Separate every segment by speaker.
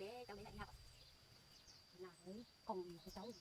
Speaker 1: để cháu để lại đi học. Nào đấy, còn cháu.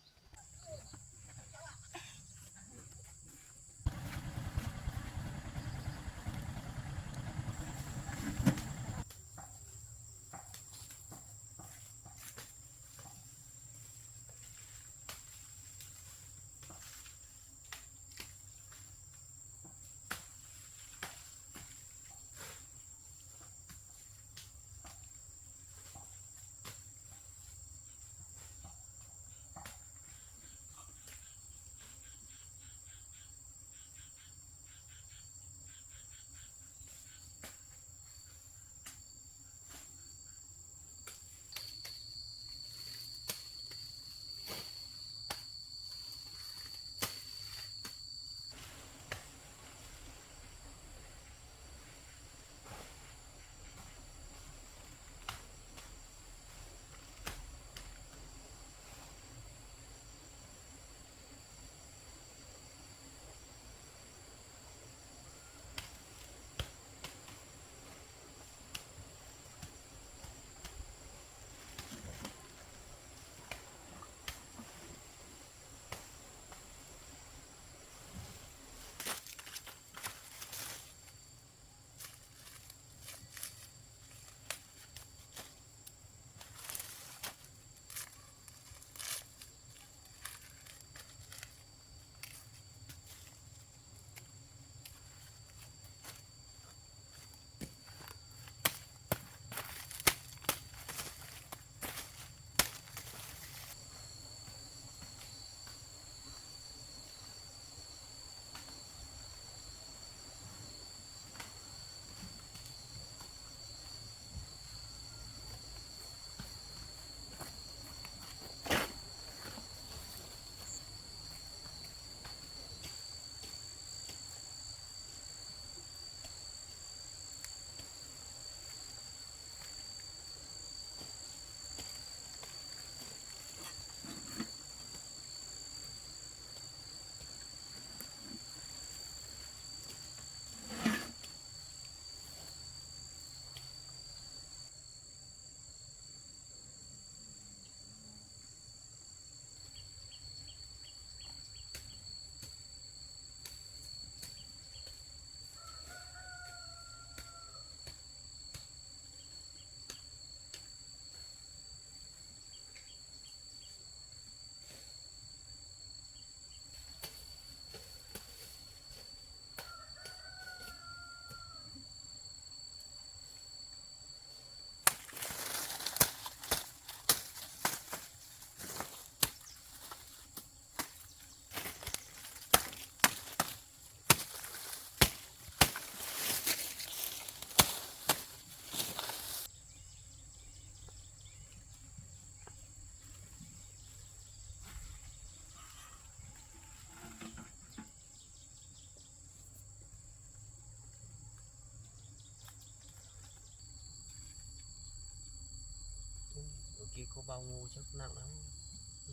Speaker 2: Kia có bao ngô chắc nặng lắm,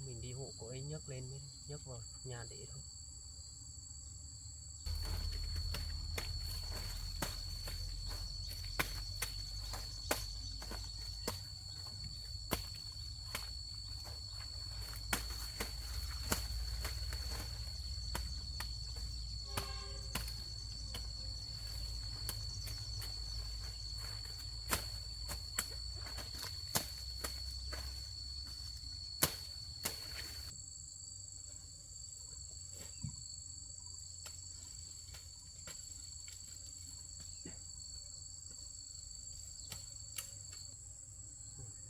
Speaker 2: mình đi hộ cô ấy nhấc lên mới nhấc vào nhà để thôi.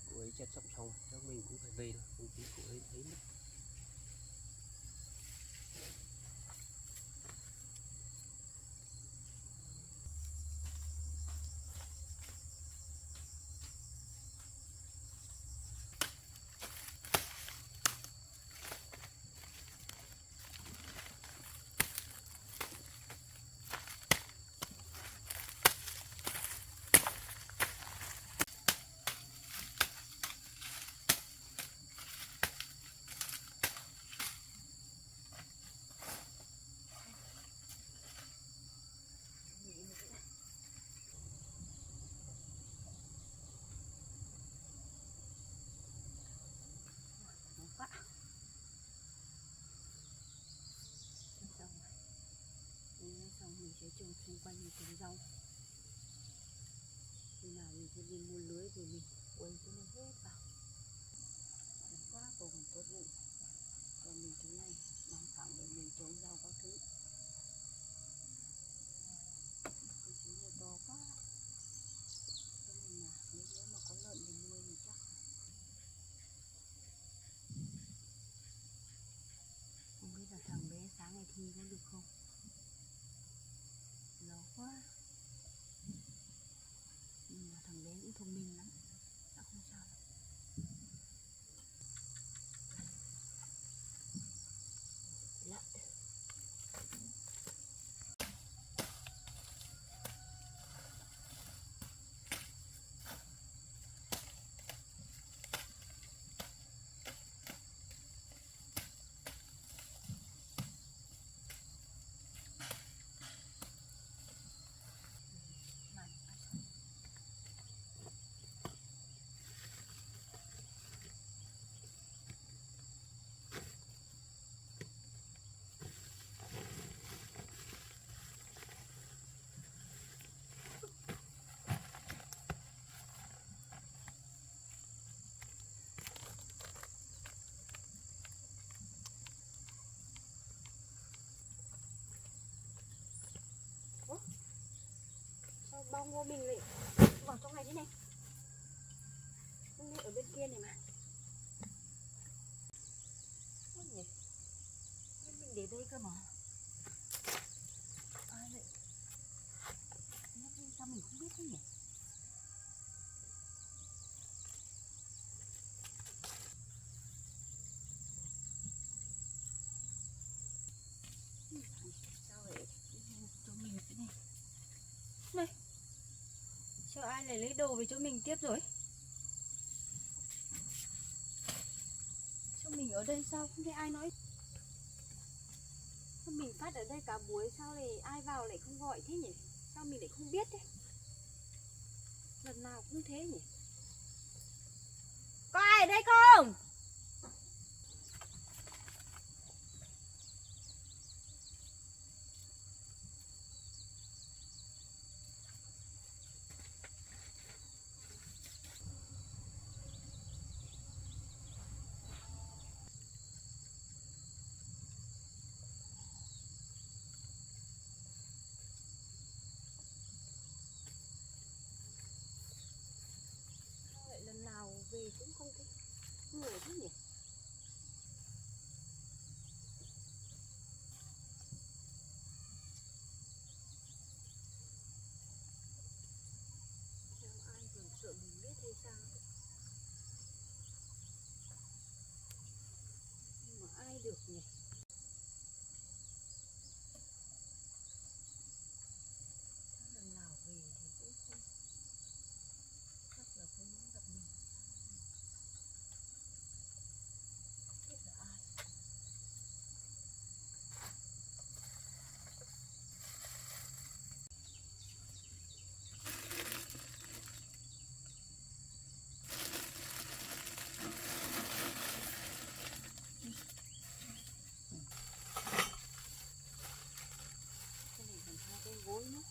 Speaker 2: Cô ấy chặt xong chắc mình cũng phải về rồi, không thì cô ấy thấy mất.
Speaker 1: trồng xung quanh mình trồng rau. Khi nào mình sẽ đi mua lưới rồi mình quay cho nó hết vào. Nó quá còn tốt bụng. Và mình thế này bằng phẳng để mình trồng rau các thứ. Cái thứ này to quá. Cho nên là nếu mà có lợn thì nuôi thì chắc. Không biết là thằng bé sáng ngày thi có được không? Lâu quá. Nhưng mà thằng bé cũng thông minh lắm. Chắc không sao đâu. Lợn. Sao bao ngô mình lại vào trong này thế này? Không, ở bên kia này mà. Ôi nhỉ? Mình để đây cơ mà. Ai vậy? Sao mình không biết thế nhỉ? Sao vậy? Cho mình thế này. Này, sao ai lại lấy đồ về cho mình tiếp rồi? Sao mình ở đây sao không thấy ai nói? Sao mình phát ở đây cả buổi sao lại ai vào lại không gọi thế nhỉ? Sao mình lại không biết thế? Lần nào cũng thế nhỉ? Có ai ở đây không? Lần nào về cũng không thấy người thế nhỉ? Sao ai còn sợ mình biết hay sao? Nhưng mà ai được nhỉ? Lần nào về thì cũng không, chắc là không muốn gặp mình. Biết là ai? Cái này còn hai cái gối nữa.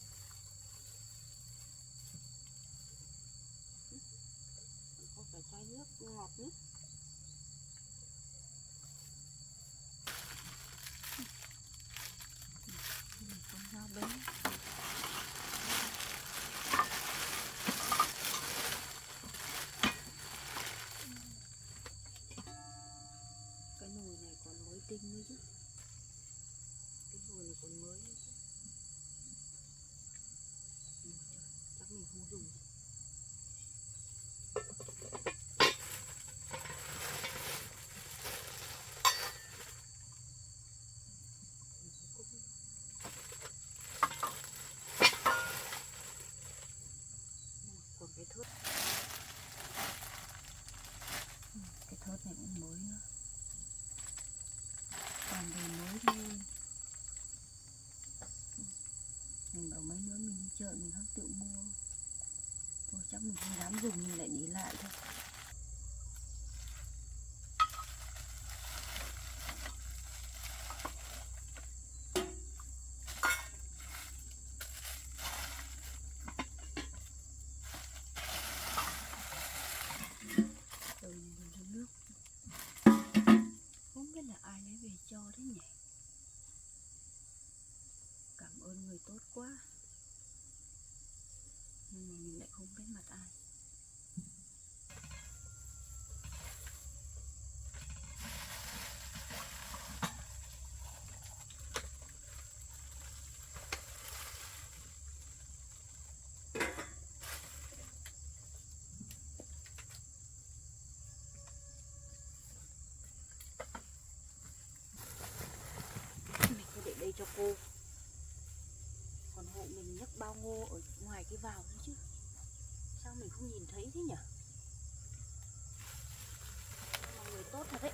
Speaker 1: Có phải chai nước ngọt nữa. Con dao bén. Cái nồi này còn mới tinh nữa chứ. Cái nồi này còn mới nữa chứ. Chắc mình không dùng. Còn cái thớt. Cái thớt này cũng mới nữa. Toàn đồ mới thôi. Mình bảo mấy nữa mình đi chợ mình hấp tự mua. Thôi chắc mình không dám dùng, mình lại để lại thôi. cái vào đấy chứ. Sao mình không nhìn thấy thế nhỉ? Mọi người tốt thật đấy.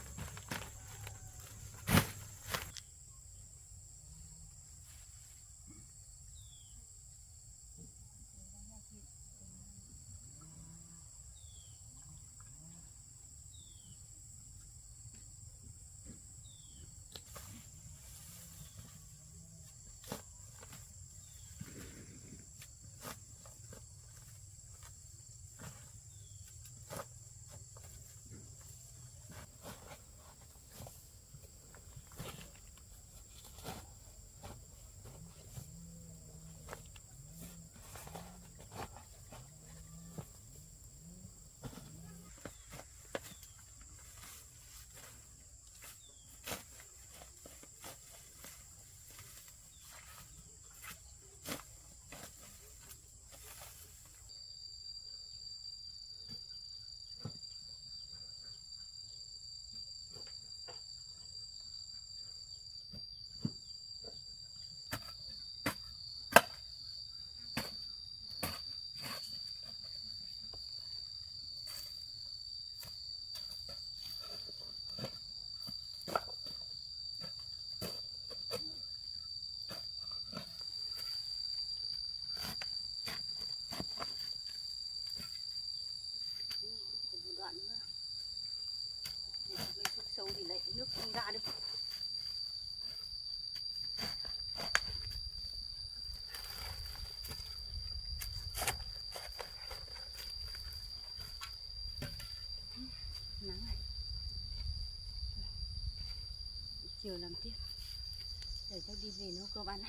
Speaker 1: Một đoạn nữa. Để gây thuốc sâu thì lại nước không ra được. Nắng này. Chiều làm tiếp. Để cháu đi về nấu cơm ăn.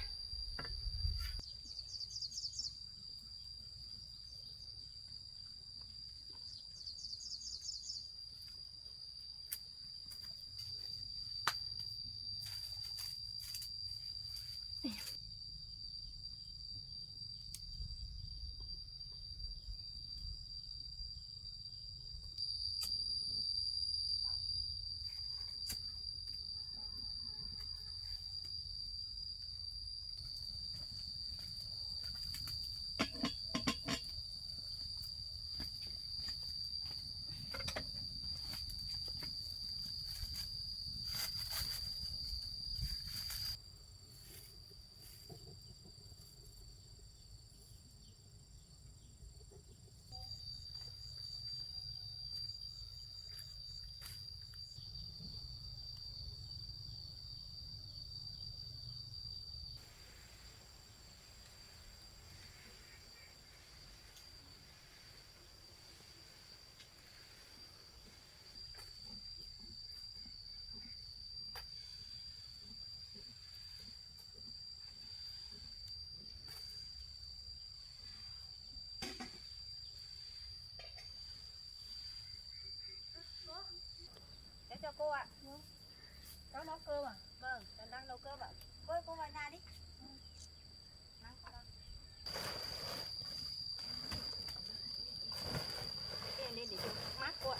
Speaker 1: Cho cô ạ. Cháu nấu cơm à? Vâng, cháu đang nấu cơm ạ. Cô vào nhà đi. Nắng quá đâu. Cái này lên để cho mát cô ạ.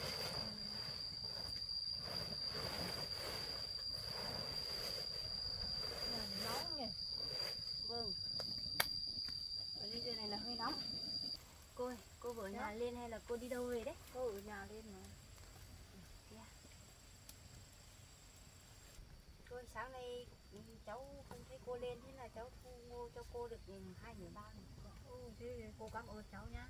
Speaker 1: Nóng nhỉ? Vâng. Ở đây giờ này là hơi nóng. Cô ơi, cô ở nhà lên hay là cô đi đâu về đấy? Cô ở nhà lên mà. Thôi sáng nay cháu không thấy cô lên, thế là cháu thu mua cho cô được 2 nửa bao này. Thế cô cảm ơn cháu nhá.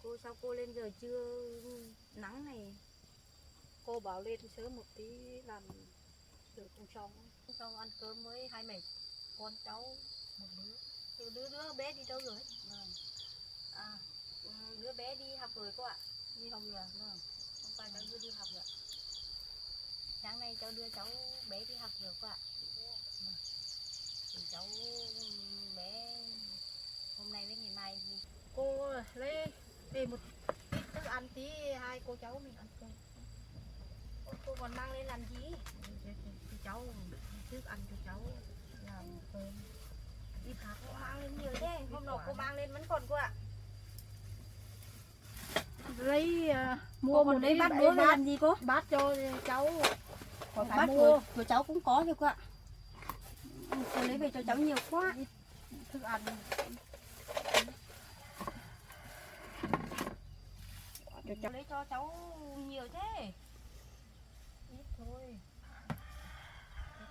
Speaker 1: Cô sao cô lên giờ chưa nắng này?
Speaker 3: Cô bảo lên sớm một tí làm được cùng xong. Xong ăn cơm với hai mẹ con cháu một đứa. Đứa bé đi đâu rồi?
Speaker 1: Vâng. À, đứa bé đi học rồi cô ạ.
Speaker 3: Đi học rồi.
Speaker 1: Vâng. Hôm qua cháu đưa đi học rồi. Sáng nay cháu đưa cháu bé đi học rồi cô ạ. Vâng. Thì cháu bé hôm nay với ngày mai đi.
Speaker 3: Cô lấy một ít thức ăn tí hai cô cháu mình ăn cơm.
Speaker 1: Cô còn mang lên làm gì?
Speaker 3: Thì cháu thức ăn cho cháu làm cơm.
Speaker 1: Đi học cô mang lên nhiều thế. Hôm nọ cô mang lên vẫn còn cô ạ.
Speaker 3: Lấy
Speaker 1: Mua một
Speaker 3: ít
Speaker 1: bát đũa làm gì cô?
Speaker 3: bát cho cháu còn
Speaker 1: Bát
Speaker 3: phải mua
Speaker 1: của cháu cũng có rồi cô ạ. Cô lấy về cho cháu nhiều quá.
Speaker 3: thức ăn.
Speaker 1: Cháu lấy cho cháu nhiều thế.
Speaker 3: Ít thôi.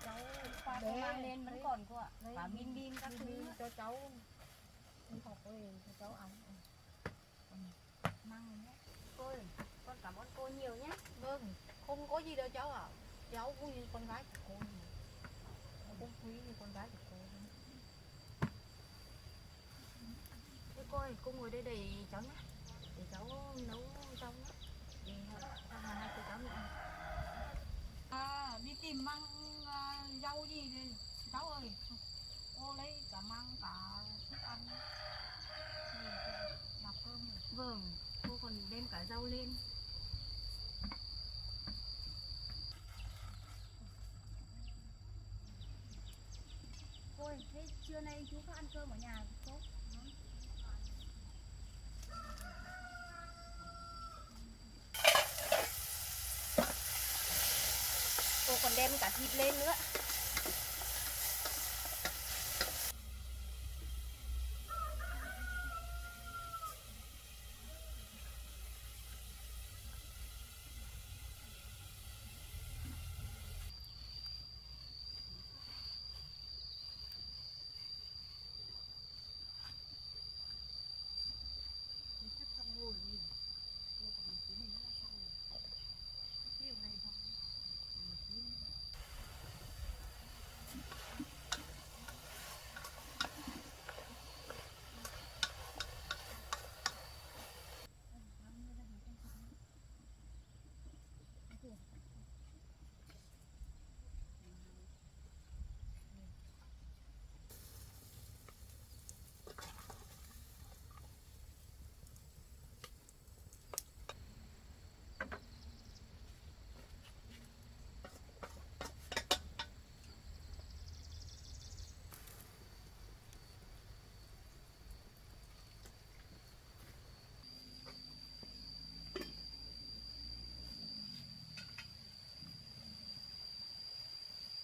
Speaker 1: Cháu qua cô mang lên vẫn còn cô ạ. Cả min min các thứ
Speaker 3: Min cho cháu đi học về cho cháu ăn.
Speaker 1: mang lên nhé. Cô ơi, con cảm ơn cô nhiều nhé.
Speaker 3: Vâng, không có gì đâu cháu ạ. Cháu cũng như con gái của cô. Cháu cũng quý như con gái của cô.
Speaker 1: Thế cô ơi, cô ngồi đây để cháu nhé. Để cháu nấu rau nhé. Để cho hai cô cháu nữa.
Speaker 3: Đi tìm mang rau gì thì cháu ơi. Cô lấy cả mang cả thức ăn. Làm cơm rồi.
Speaker 1: Vâng, cô còn đem cả rau lên. Cô ơi, thế trưa nay chú có ăn cơm ở nhà không? Cô còn đem cả thịt lên nữa.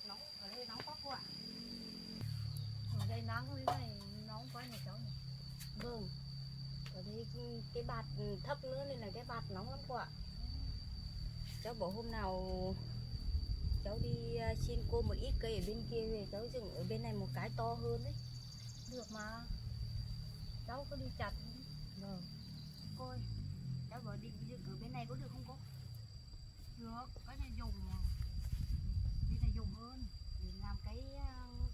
Speaker 1: Nóng, ở đây nóng quá cô ạ.
Speaker 3: Ở đây nắng thế này nóng quá nhà cháu nhỉ.
Speaker 1: Vâng, ở đây cái bạt thấp nữa nên là cái bạt nóng lắm cô ạ. Cháu bảo hôm nào cháu đi xin cô một ít cây ở bên kia về cháu dựng ở bên này một cái to hơn đấy.
Speaker 3: Được mà. Cháu có đi chặt.
Speaker 1: Vâng. Cô ơi, cháu bảo định dựng ở bên này có được không cô?
Speaker 3: Được, cái này dùng mà. Cái này dùng hơn.
Speaker 1: Để làm cái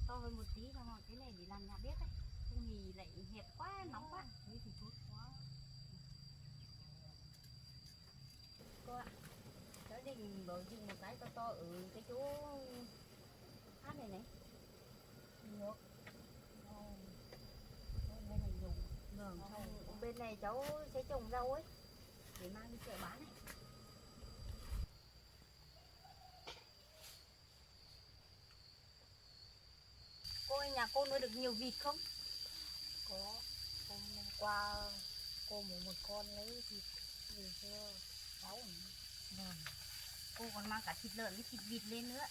Speaker 1: to hơn một tí xong rồi cái này để làm nhà bếp ấy. Không thì lại hẹp quá, nóng quá.
Speaker 3: Thế thì tốt quá.
Speaker 1: Cô ạ, cháu định bảo dựng một cái to to ở cái chỗ hát này này.
Speaker 3: Được. Đây này dùng.
Speaker 1: Vâng, xong bên này cháu sẽ trồng rau ấy để mang đi chợ bán này. Cô ơi, nhà cô nuôi được nhiều vịt không?
Speaker 3: Có. Hôm qua cô mua một con lấy thịt về cho cháu.
Speaker 1: Vâng. Cô còn mang cả thịt lợn với thịt vịt lên nữa.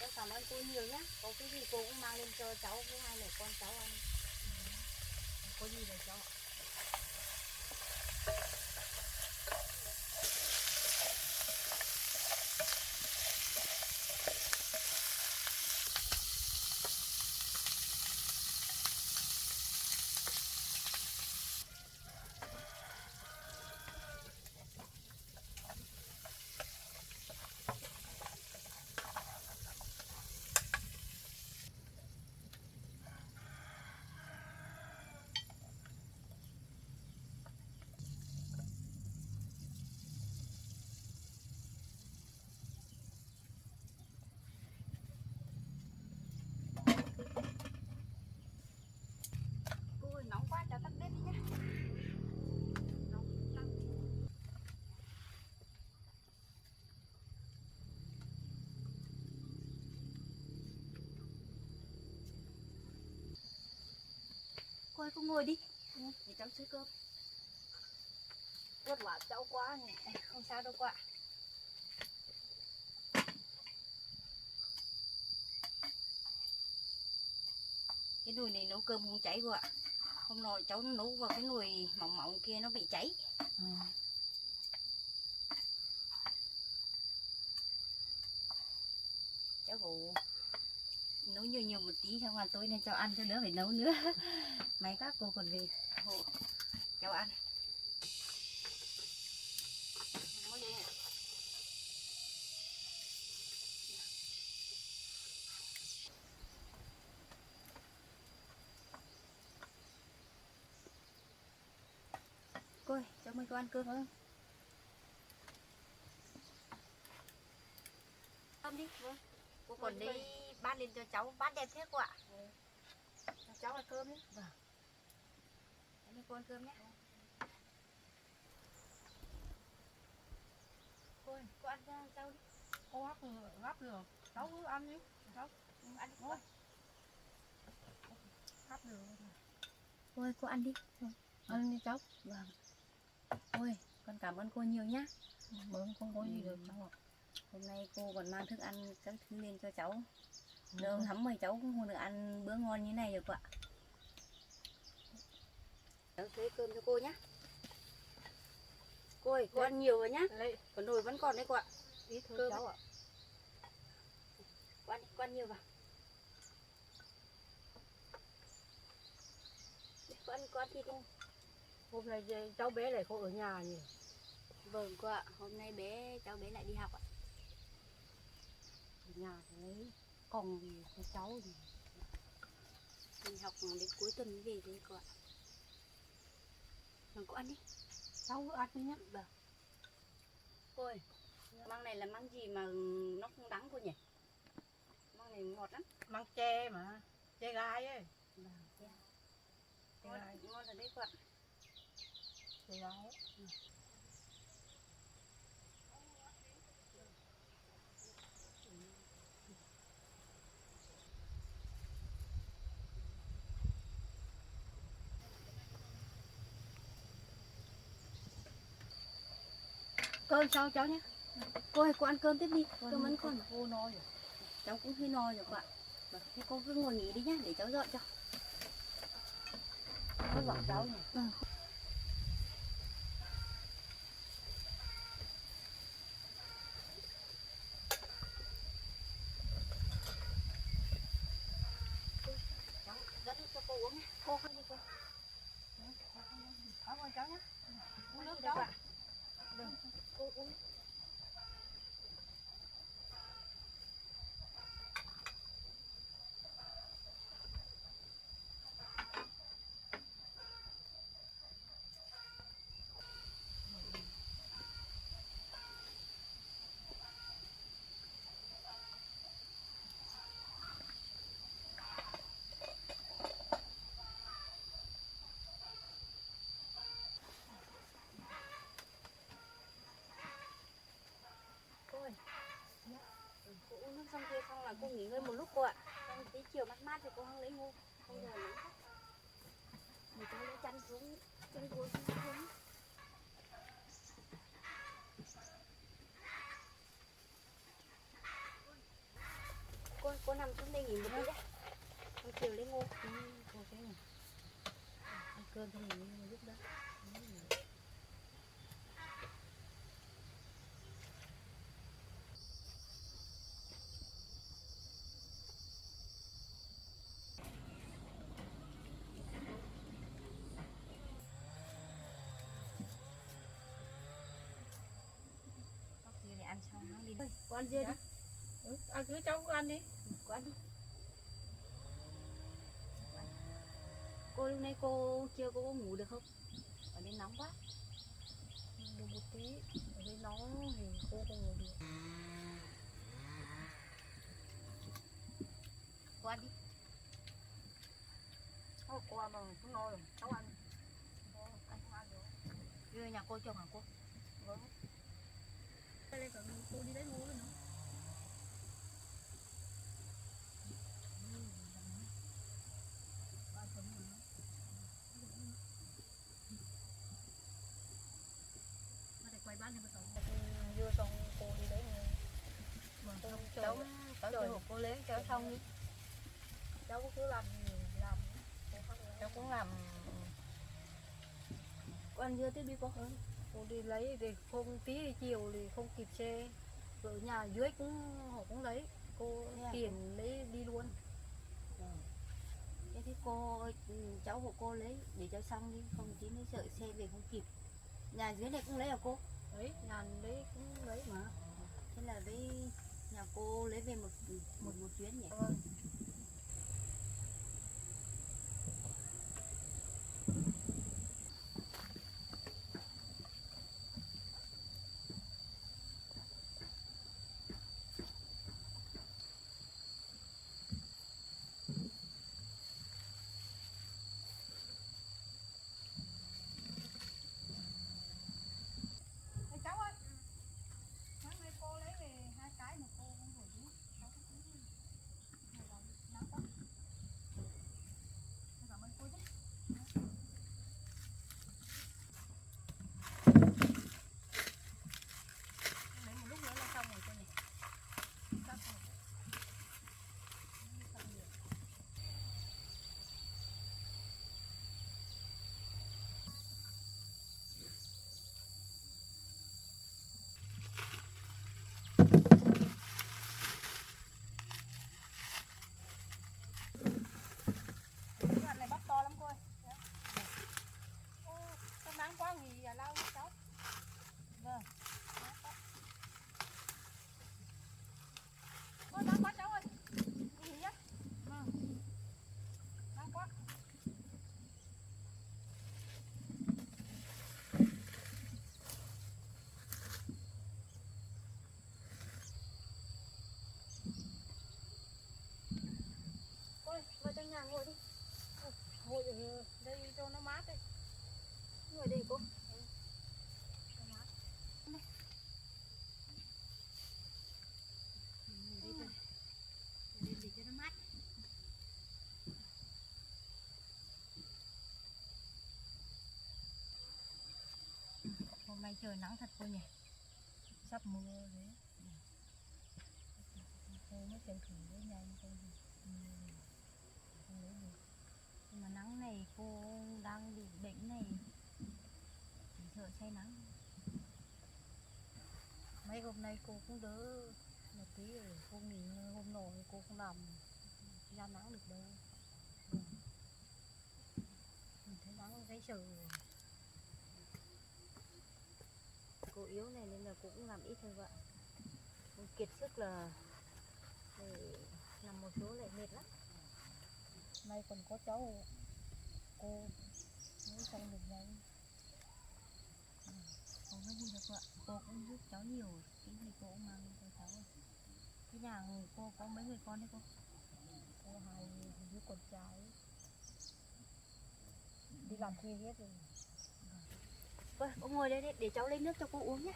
Speaker 1: Cháu cảm ơn cô nhiều nhé. Có cái gì cô cũng mang lên cho cháu với hai mẹ con cháu ăn.
Speaker 3: Có gì để cháu.
Speaker 1: Cô ơi, nóng quá, cháu tắt bếp đi nhé. Nóng lắm. Cô ơi, cô ngồi đi. Để cháu xới cơm.
Speaker 3: Vất vả cháu quá nhỉ.
Speaker 1: Không sao đâu cô ạ. Cái nồi này nấu cơm không cháy cô ạ. Hôm nọ cháu nấu vào cái nồi mỏng mỏng kia nó bị cháy. Cháu phụ nấu nhiều nhiều một tí xong rồi tối nay cho ăn cho đỡ phải nấu nữa. May các cô còn về hộ cháu ăn. Cô ơi, cháu mời cô ăn cơm không? Cơm đi. Vâng. Cô còn đi bát lên cho cháu, bát đẹp thế cô ạ.
Speaker 3: Cháu ăn cơm đi.
Speaker 1: Vâng. Để cô ăn cơm nhé. Cô ơi, cô ăn cho cháu đi.
Speaker 3: Cô gắp được. Cháu cứ ăn đi. Cháu
Speaker 1: Ăn đi.
Speaker 3: Ôi. Gắp được.
Speaker 1: Cô ơi, cô ăn đi.
Speaker 3: Ăn đi cháu.
Speaker 1: Vâng. Ôi, con cảm ơn cô nhiều nhá.
Speaker 3: Vâng, không có gì được cháu ạ.
Speaker 1: Hôm nay cô còn mang thức ăn các thứ lên cho cháu. Lâu lắm rồi cháu cũng không được ăn bữa ngon như này rồi cô ạ. Cháu xới cơm cho cô nhá. Cô ơi, cô ăn nhiều rồi nhá.
Speaker 3: Lấy
Speaker 1: Còn nồi vẫn còn đấy cô ạ.
Speaker 3: ít thôi
Speaker 1: Cơm
Speaker 3: cháu ạ.
Speaker 1: Cô ăn nhiều vào. Cô ăn thịt đi.
Speaker 3: Hôm nay cháu bé lại không ở nhà nhỉ?
Speaker 1: Vâng cô ạ, hôm nay cháu bé lại đi học ạ.
Speaker 3: Ở nhà thì lấy còng gì cho cháu gì.
Speaker 1: Đi học đến cuối tuần mới về đấy cô ạ. Vâng, cô ăn đi.
Speaker 3: Cháu cứ ăn đi nhá.
Speaker 1: Vâng. Cô ơi, măng này là măng gì mà nó không đắng cô nhỉ? Măng này ngọt lắm.
Speaker 3: Măng tre mà. Tre gai ấy.
Speaker 1: Vâng, yeah.
Speaker 3: Tre
Speaker 1: Ngon,
Speaker 3: gai.
Speaker 1: ngon rồi đấy cô ạ.
Speaker 3: Tre gai.
Speaker 1: Cơm cho cháu nhé. Cô ơi, cô ăn cơm tiếp đi. Cơm vẫn còn.
Speaker 3: Cô no rồi.
Speaker 1: Cháu cũng hơi no rồi cô ạ. Vâng, thế cô cứ ngồi nghỉ đi nhá, để cháu dọn cho.
Speaker 3: Nó dọn cháu nhỉ?
Speaker 1: Vâng. Cháu dẫn cho cô uống nhé. Cô không đi cô.
Speaker 3: Cảm ơn cháu nhé.
Speaker 1: Uống nước cháu ạ. Vâng, cô uống. Cô ơi, cô uống nước xong kia xong là cô nghỉ ngơi một lúc cô ạ. Xong tí chiều mát mát thì cô không lấy ngủ. Không giờ nắng quá. Để cháu lấy chăn xuống, chân cô xuống. Cô nằm xuống đây nghỉ một tí đã. Xong chiều lấy ngủ.
Speaker 3: Cô thế nhỉ? Ăn cơm cho mình lúc đó.
Speaker 1: Có khi để ăn xong nó đi. Cô ăn dưa đi.
Speaker 3: Ăn cứ cháu cứ ăn đi.
Speaker 1: Cô ăn đi. Cô lúc nay cô chưa có ngủ được không? Ở đây nóng quá.
Speaker 3: Ngủ một tí. Ở đây nóng thì cô không ngủ được.
Speaker 1: Cô ăn đi.
Speaker 3: Thôi cô ăn rồi, cũng no rồi. Cháu ăn.
Speaker 1: Anh không ăn được. Đưa nhà cô chồng hả cô?
Speaker 3: Vâng. Đây đây, cô đi lấy ngủ nữa. Quay bán thì bắt đầu vừa xong cô đi lấy ngủ.
Speaker 1: Cháu cháu chưa hộ cô lấy cháu xong đi.
Speaker 3: Cháu cứ làm gì làm.
Speaker 1: Cháu cũng làm. Cô ăn dưa tiếp đi cô.
Speaker 3: Cô đi lấy thì không tí thì chiều thì không kịp xe. Ở nhà dưới cũng họ cũng lấy. Cô tiền lấy đi luôn.
Speaker 1: Thế thì cô cháu hộ cô lấy để cháu xong đi, không tí nữa sợ xe về không kịp. Nhà dưới này cũng lấy hả cô?
Speaker 3: Đấy, nhà đấy cũng lấy mà.
Speaker 1: Thế là với nhà cô lấy về một chuyến nhỉ?
Speaker 3: Vâng. Cháu ơi, sáng nay cô lấy về 2 cái mà cô không đổi đi. Cháu cũng nắng quá. Cảm ơn cô nhé. Lấy một lúc nữa là xong rồi cô nhỉ. Xong rồi. Xong rồi. Cái đoạn này bắp to lắm cô ơi. Ô, sao nắng quá nghỉ lau cho cháu. Vâng. Ôi, nắng quá cháu ơi. Nghỉ nhá. Vâng. Nắng quá. Ôi, vào trong nhà ngồi đi. Ngồi ở đây cho nó mát đây. Ngồi đây cô. Cho mát. Đây. Ngồi đây thôi. Ngồi đây để cho nó mát. Hôm nay trời nắng thật cô nhỉ. Sắp mưa đấy. Cô mới tranh thủ với nhanh cô gì. Không lấy gì.
Speaker 1: Nhưng mà nắng này cô đang bị bệnh này, chỉ sợ say nắng.
Speaker 3: Mấy hôm nay cô cũng đỡ một tí rồi, cô nghỉ ngơi hôm nọ cô không làm ra nắng được đâu. Mình thấy nắng thấy sợ rồi.
Speaker 1: Cô yếu này nên là cô cũng làm ít thôi vậy. Cô kiệt sức là làm một số lại mệt lắm.
Speaker 3: May còn có cháu cô mới xong được nhanh.
Speaker 1: Không có gì được ạ, cô cũng giúp cháu nhiều, cái gì cô cũng mang cho cháu. Cái nhà cô có mấy người con đấy cô?
Speaker 3: Cô 2 đứa con trai đi làm thuê hết rồi.
Speaker 1: Vâng, cô ngồi đây để cháu lấy nước cho cô uống nhé.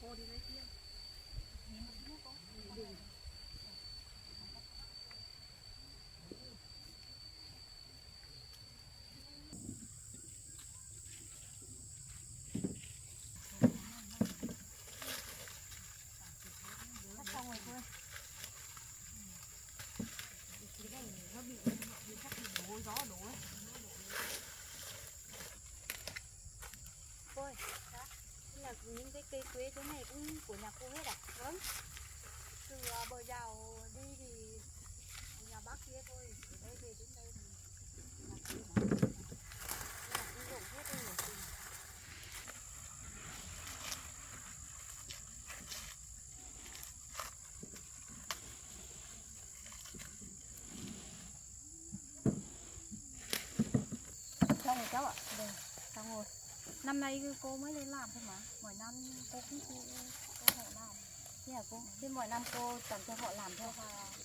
Speaker 3: Cô đi lấy kia.
Speaker 1: Xong rồi cô ơi. Cái này nó bị chắc bị đổ gió đổ ấy. Cô ơi, thế là những cái cây quế thế này cũng của nhà cô hết à?
Speaker 3: Vâng. Từ bờ rào đi thì nhà bác kia thôi, từ đây về đến đây thì nhà kia mà.
Speaker 1: Nhà cũng rộng hết rồi nhỉ?
Speaker 3: Xong rồi cháu ạ. Vâng, xong rồi. Năm nay cô mới lên làm thôi mà. Mỗi năm cô cũng cho họ làm.
Speaker 1: Thế hả cô? Thế mọi năm cô toàn cho họ làm thôi?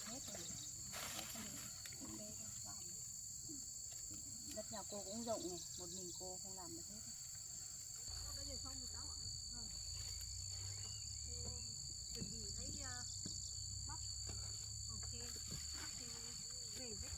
Speaker 3: Hết rồi.
Speaker 1: Đất nhà cô cũng rộng này, một mình cô không làm được hết.
Speaker 3: Bây giờ xong rồi cháu ạ. Vâng. Cô chuẩn bị lấy bắp. Ok. Bắp thì về đấy.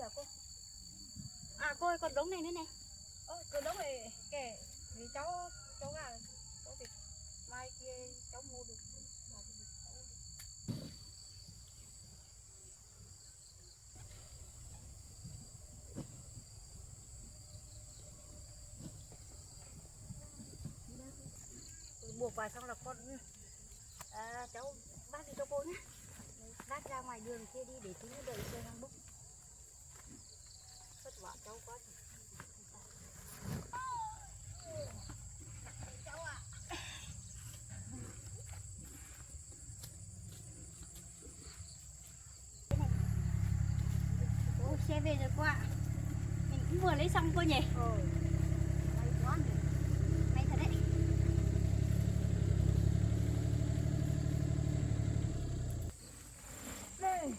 Speaker 1: hả cô?
Speaker 3: À cô ơi, còn đống này nữa này.
Speaker 1: Cô đống này kể vì cháu gà cháu vịt mai kia cháu mua được. Buộc vào xong là con cháu bác đi cho cô nhé. Bác ra ngoài đường kia đi để tí nữa đợi xe hàng bốc. Vất vả cháu quá. Cháu ạ.
Speaker 3: Ô, xe về rồi cô ạ. Mình cũng vừa lấy xong cô nhỉ?
Speaker 1: May quá nhỉ.
Speaker 3: May thật đấy.
Speaker 1: Đây.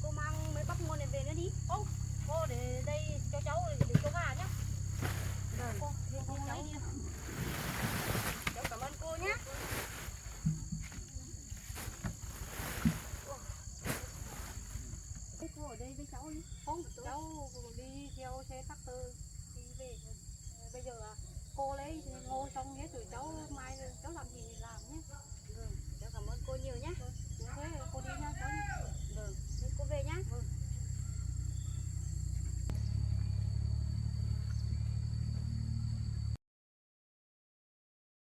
Speaker 3: Cô mang mấy bắp ngon này về nữa đi.
Speaker 1: Cô để đây cho cháu để cho gà nhá.
Speaker 3: Rồi,
Speaker 1: Cô để
Speaker 3: cô
Speaker 1: cho cháu.
Speaker 3: lấy đi.
Speaker 1: Cháu cảm ơn cô nhé.
Speaker 3: Thế cô ở đây với cháu đi.
Speaker 1: Không, cháu đi theo xe tractor đi về.
Speaker 3: Bây giờ cô lấy ngô xong hết rồi cháu mai cháu làm gì